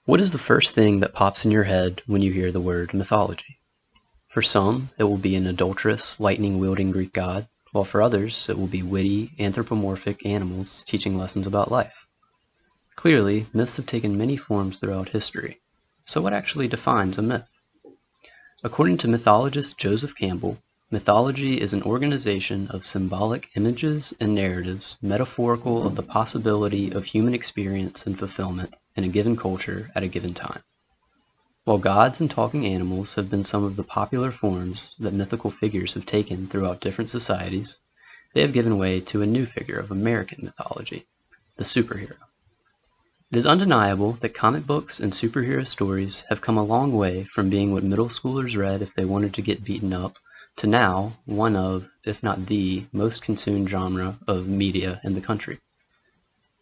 What is the first thing that pops in your head when you hear the word mythology? For some, it will be an adulterous, lightning-wielding Greek god, while for others, it will be witty, anthropomorphic animals teaching lessons about life. Clearly, myths have taken many forms throughout history. So what actually defines a myth? According to mythologist Joseph Campbell, mythology is an organization of symbolic images and narratives metaphorical of the possibility of human experience and fulfillment in a given culture at a given time. While gods and talking animals have been some of the popular forms that mythical figures have taken throughout different societies, they have given way to a new figure of American mythology, the superhero. It is undeniable that comic books and superhero stories have come a long way from being what middle schoolers read if they wanted to get beaten up to now one of, if not the, most consumed genre of media in the country.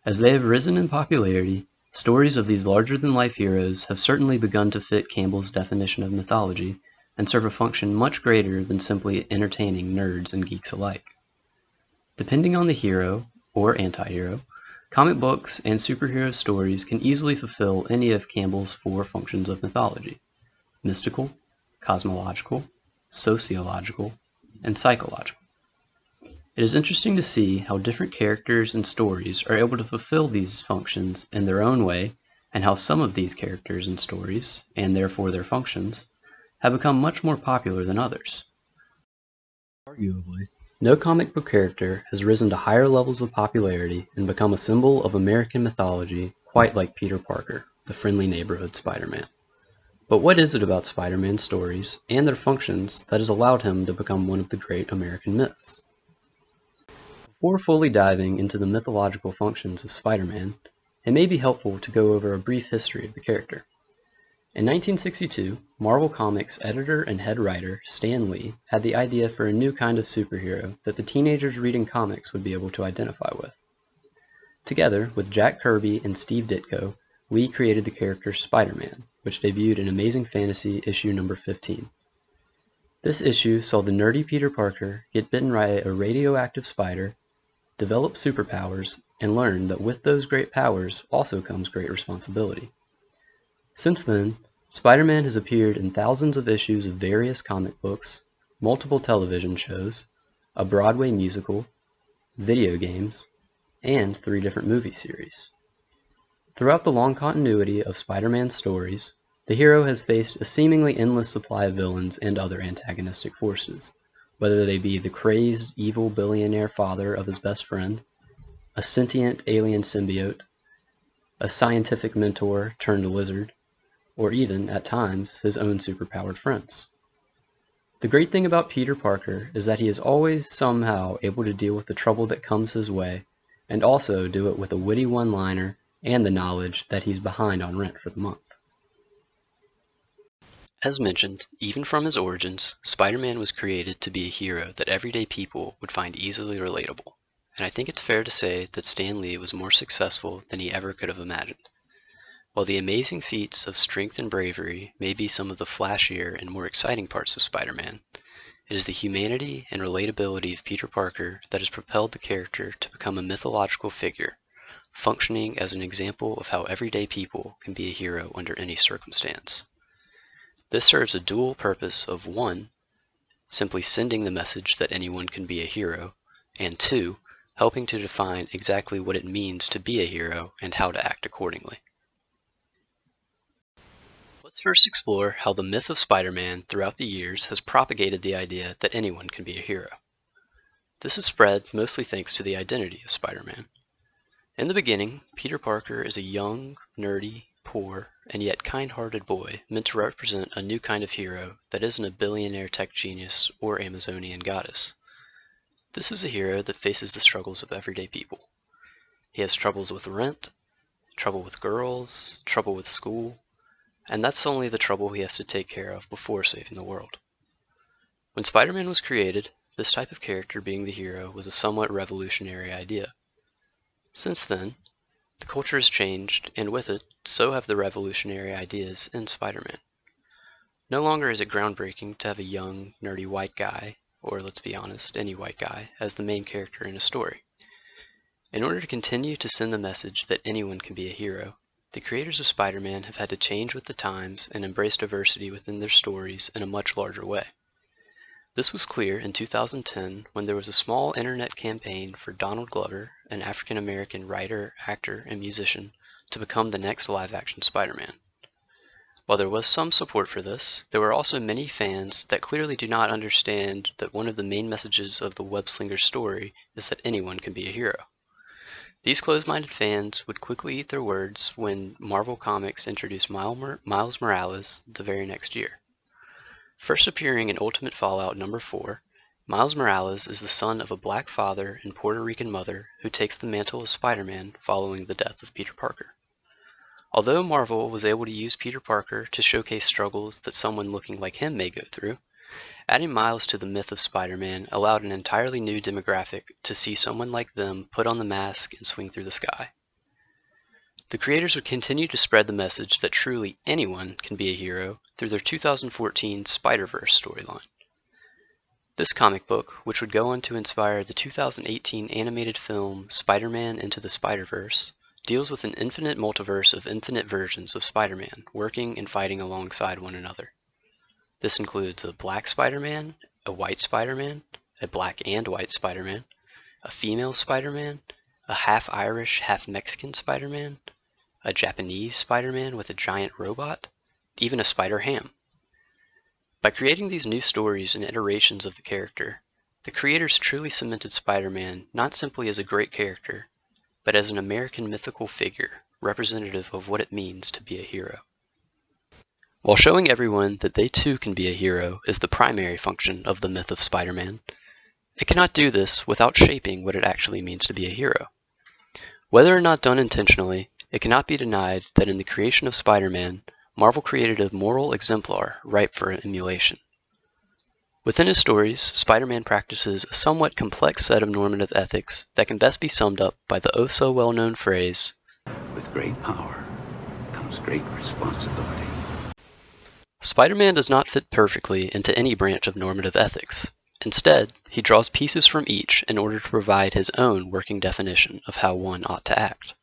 As they have risen in popularity, stories of these larger-than-life heroes have certainly begun to fit Campbell's definition of mythology and serve a function much greater than simply entertaining nerds and geeks alike. Depending on the hero, or anti-hero, comic books and superhero stories can easily fulfill any of Campbell's four functions of mythology: mystical, cosmological, sociological, and psychological. It is interesting to see how different characters and stories are able to fulfill these functions in their own way, and how some of these characters and stories, and therefore their functions, have become much more popular than others. Arguably, no comic book character has risen to higher levels of popularity and become a symbol of American mythology quite like Peter Parker, the friendly neighborhood Spider-Man. But what is it about Spider-Man's stories and their functions that has allowed him to become one of the great American myths? Before fully diving into the mythological functions of Spider-Man, it may be helpful to go over a brief history of the character. In 1962, Marvel Comics editor and head writer Stan Lee had the idea for a new kind of superhero that the teenagers reading comics would be able to identify with. Together with Jack Kirby and Steve Ditko, Lee created the character Spider-Man, which debuted in Amazing Fantasy issue number 15. This issue saw the nerdy Peter Parker get bitten by a radioactive spider, develop superpowers, and learn that with those great powers also comes great responsibility. Since then, Spider-Man has appeared in thousands of issues of various comic books, multiple television shows, a Broadway musical, video games, and 3 different movie series. Throughout the long continuity of Spider-Man's stories, the hero has faced a seemingly endless supply of villains and other antagonistic forces, whether they be the crazed, evil billionaire father of his best friend, a sentient alien symbiote, a scientific mentor turned lizard, or even, at times, his own superpowered friends. The great thing about Peter Parker is that he is always somehow able to deal with the trouble that comes his way, and also do it with a witty one-liner and the knowledge that he's behind on rent for the month. As mentioned, even from his origins, Spider-Man was created to be a hero that everyday people would find easily relatable, and I think it's fair to say that Stan Lee was more successful than he ever could have imagined. While the amazing feats of strength and bravery may be some of the flashier and more exciting parts of Spider-Man, it is the humanity and relatability of Peter Parker that has propelled the character to become a mythological figure, functioning as an example of how everyday people can be a hero under any circumstance. This serves a dual purpose of 1, simply sending the message that anyone can be a hero, and 2, helping to define exactly what it means to be a hero and how to act accordingly. Let's first explore how the myth of Spider-Man throughout the years has propagated the idea that anyone can be a hero. This is spread mostly thanks to the identity of Spider-Man. In the beginning, Peter Parker is a young, nerdy, poor, and yet kind-hearted boy meant to represent a new kind of hero that isn't a billionaire tech genius or Amazonian goddess. This is a hero that faces the struggles of everyday people. He has troubles with rent, trouble with girls, trouble with school, and that's only the trouble he has to take care of before saving the world. When Spider-Man was created, this type of character being the hero was a somewhat revolutionary idea. Since then, the culture has changed, and with it, so have the revolutionary ideas in Spider-Man. No longer is it groundbreaking to have a young, nerdy white guy, or let's be honest, any white guy, as the main character in a story. In order to continue to send the message that anyone can be a hero, The creators of Spider-Man have had to change with the times and embrace diversity within their stories in a much larger way. This was clear in 2010 when there was a small internet campaign for Donald Glover, an African-American writer, actor, and musician, to become the next live-action Spider-Man. While there was some support for this, there were also many fans that clearly do not understand that one of the main messages of the web-slinger story is that anyone can be a hero. These closed-minded fans would quickly eat their words when Marvel Comics introduced Miles Morales the very next year. First appearing in Ultimate Fallout number 4, Miles Morales is the son of a black father and Puerto Rican mother who takes the mantle of Spider-Man following the death of Peter Parker. Although Marvel was able to use Peter Parker to showcase struggles that someone looking like him may go through, adding Miles to the myth of Spider-Man allowed an entirely new demographic to see someone like them put on the mask and swing through the sky. The creators would continue to spread the message that truly anyone can be a hero through their 2014 Spider-Verse storyline. This comic book, which would go on to inspire the 2018 animated film Spider-Man Into the Spider-Verse, deals with an infinite multiverse of infinite versions of Spider-Man working and fighting alongside one another. This includes a black Spider-Man, a white Spider-Man, a black and white Spider-Man, a female Spider-Man, a half-Irish, half-Mexican Spider-Man, a Japanese Spider-Man with a giant robot, even a Spider-Ham. By creating these new stories and iterations of the character, the creators truly cemented Spider-Man not simply as a great character, but as an American mythical figure representative of what it means to be a hero. While showing everyone that they too can be a hero is the primary function of the myth of Spider-Man, it cannot do this without shaping what it actually means to be a hero. Whether or not done intentionally, it cannot be denied that in the creation of Spider-Man, Marvel created a moral exemplar ripe for emulation. Within his stories, Spider-Man practices a somewhat complex set of normative ethics that can best be summed up by the oh-so-well-known phrase, "With great power comes great responsibility." Spider-Man does not fit perfectly into any branch of normative ethics. Instead, he draws pieces from each in order to provide his own working definition of how one ought to act.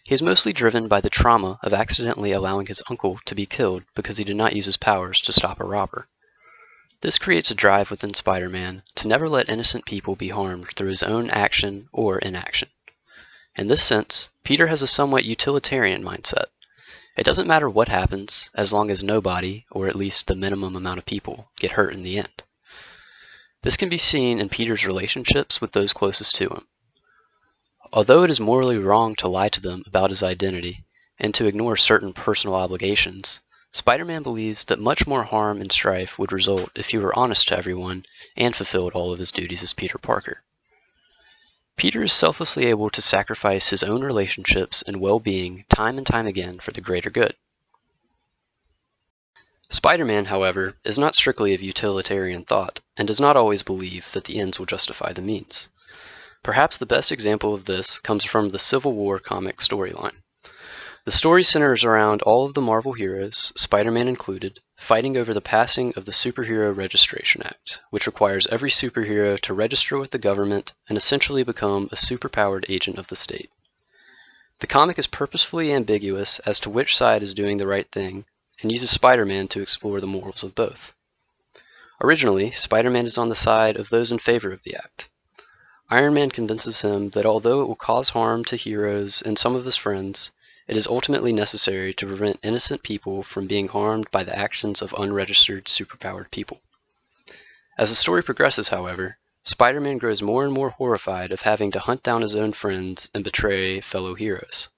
He is mostly driven by the trauma of accidentally allowing his uncle to be killed because he did not use his powers to stop a robber. This creates a drive within Spider-Man to never let innocent people be harmed through his own action or inaction. In this sense, Peter has a somewhat utilitarian mindset. It doesn't matter what happens, as long as nobody, or at least the minimum amount of people, get hurt in the end. This can be seen in Peter's relationships with those closest to him. Although it is morally wrong to lie to them about his identity, and to ignore certain personal obligations, Spider-Man believes that much more harm and strife would result if he were honest to everyone and fulfilled all of his duties as Peter Parker. Peter is selflessly able to sacrifice his own relationships and well-being time and time again for the greater good. Spider-Man, however, is not strictly of utilitarian thought, and does not always believe that the ends will justify the means. Perhaps the best example of this comes from the Civil War comic storyline. The story centers around all of the Marvel heroes, Spider-Man included, fighting over the passing of the Superhero Registration Act, which requires every superhero to register with the government and essentially become a superpowered agent of the state. The comic is purposefully ambiguous as to which side is doing the right thing, and uses Spider-Man to explore the morals of both. Originally, Spider-Man is on the side of those in favor of the act. Iron Man convinces him that although it will cause harm to heroes and some of his friends, it is ultimately necessary to prevent innocent people from being harmed by the actions of unregistered superpowered people. As the story progresses, however, Spider-Man grows more and more horrified of having to hunt down his own friends and betray fellow heroes.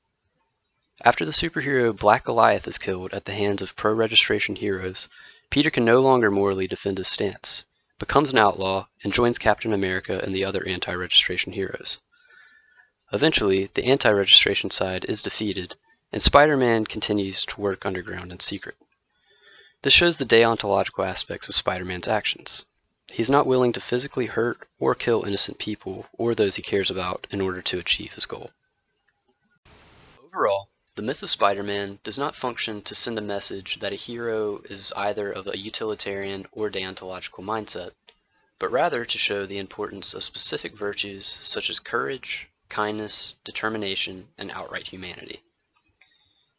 After the superhero Black Goliath is killed at the hands of pro-registration heroes, Peter can no longer morally defend his stance, becomes an outlaw, and joins Captain America and the other anti-registration heroes. Eventually, the anti-registration side is defeated, and Spider-Man continues to work underground in secret. This shows the deontological aspects of Spider-Man's actions. He's not willing to physically hurt or kill innocent people or those he cares about in order to achieve his goal. Overall, the myth of Spider-Man does not function to send a message that a hero is either of a utilitarian or deontological mindset, but rather to show the importance of specific virtues such as courage, kindness, determination, and outright humanity.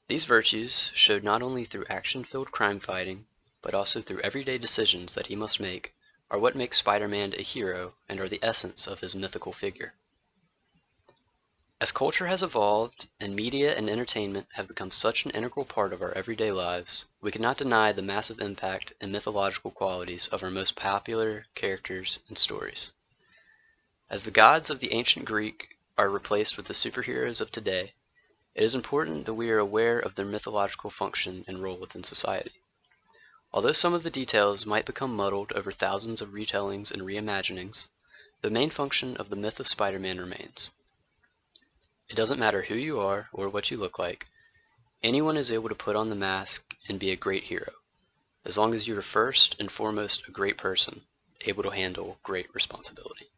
These virtues, showed not only through action-filled crime fighting, but also through everyday decisions that he must make, are what make Spider-Man a hero and are the essence of his mythical figure. As culture has evolved and media and entertainment have become such an integral part of our everyday lives, we cannot deny the massive impact and mythological qualities of our most popular characters and stories. As the gods of the ancient Greek are replaced with the superheroes of today, it is important that we are aware of their mythological function and role within society. Although some of the details might become muddled over thousands of retellings and reimaginings, the main function of the myth of Spider-Man remains. It doesn't matter who you are or what you look like, anyone is able to put on the mask and be a great hero, as long as you are first and foremost a great person, able to handle great responsibility.